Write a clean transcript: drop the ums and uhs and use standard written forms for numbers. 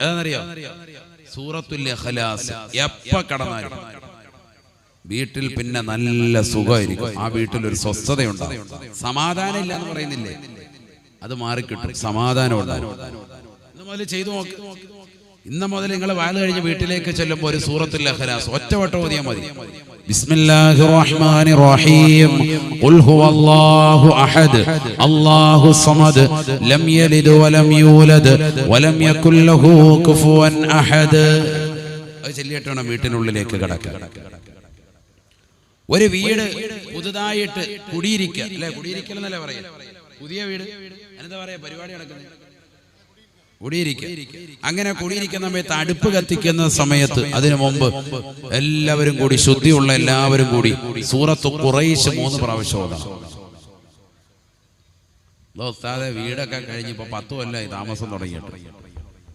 ഏതാണെന്നറിയോ? സൂറത്തുൽ ഇഖ്ലാസ്. എപ്പ കടന്നാലും വീട്ടിൽ പിന്നെ നല്ല സുഖമായിരിക്കും. ആ വീട്ടിൽ ഒരു സ്വസ്ഥതയുണ്ടാകും. സമാധാനം ഇല്ല എന്ന് പറയുന്നില്ലേ, അത് മാറിക്കിട്ടും. സമാധാനം ഉണ്ടാകും. ഇന്ന് മുതൽ ചെയ്തു നോക്ക്. ഇന്ന് മുതൽ നിങ്ങൾ വാല് കഴിഞ്ഞ് വീട്ടിലേക്ക് ചെല്ലുമ്പോൾ ഒരു സൂറത്തുൽ ഇഖ്ലാസ് ഒറ്റവട്ടം ഓതിയാൽ മതി. ബിസ്മില്ലാഹിർ റഹ്മാനിർ റഹീം. ഖുൽ ഹുവല്ലാഹു അഹദ് അല്ലാഹു സമദ് ലം യലിദ് വലം യൂലദ് വലം യകുൽ ലഹു കുഫുവൻ അഹദ്. അത് ചൊല്ലിയിട്ട് വേണം വീട്ടിനുള്ളിലേക്ക് കടക്കാൻ. ഒരു വീട് പുതുതായിട്ട് കുടിയിരിക്കുക അല്ലെ, കുടിയിരിക്കൽ എന്നല്ലേ പറയാ, പുതിയ വീട് എന്താ പറയാ, പരിപാടി നടക്കുന്നത് കുടിയിരിക്കുക. അങ്ങനെ കുടിയിരിക്കുന്ന സമയത്ത് അടുപ്പ് കത്തിക്കുന്ന സമയത്ത് അതിനു മുമ്പ് എല്ലാവരും കൂടി, ശുദ്ധിയുള്ള എല്ലാവരും കൂടി സൂറത്തു ഖുറൈശ് 3 പ്രാവശ്യം ഓതാം. വീടൊക്കെ കഴിഞ്ഞിപ്പോ 10 കൊല്ലമായി താമസം തുടങ്ങിയിട്ട്.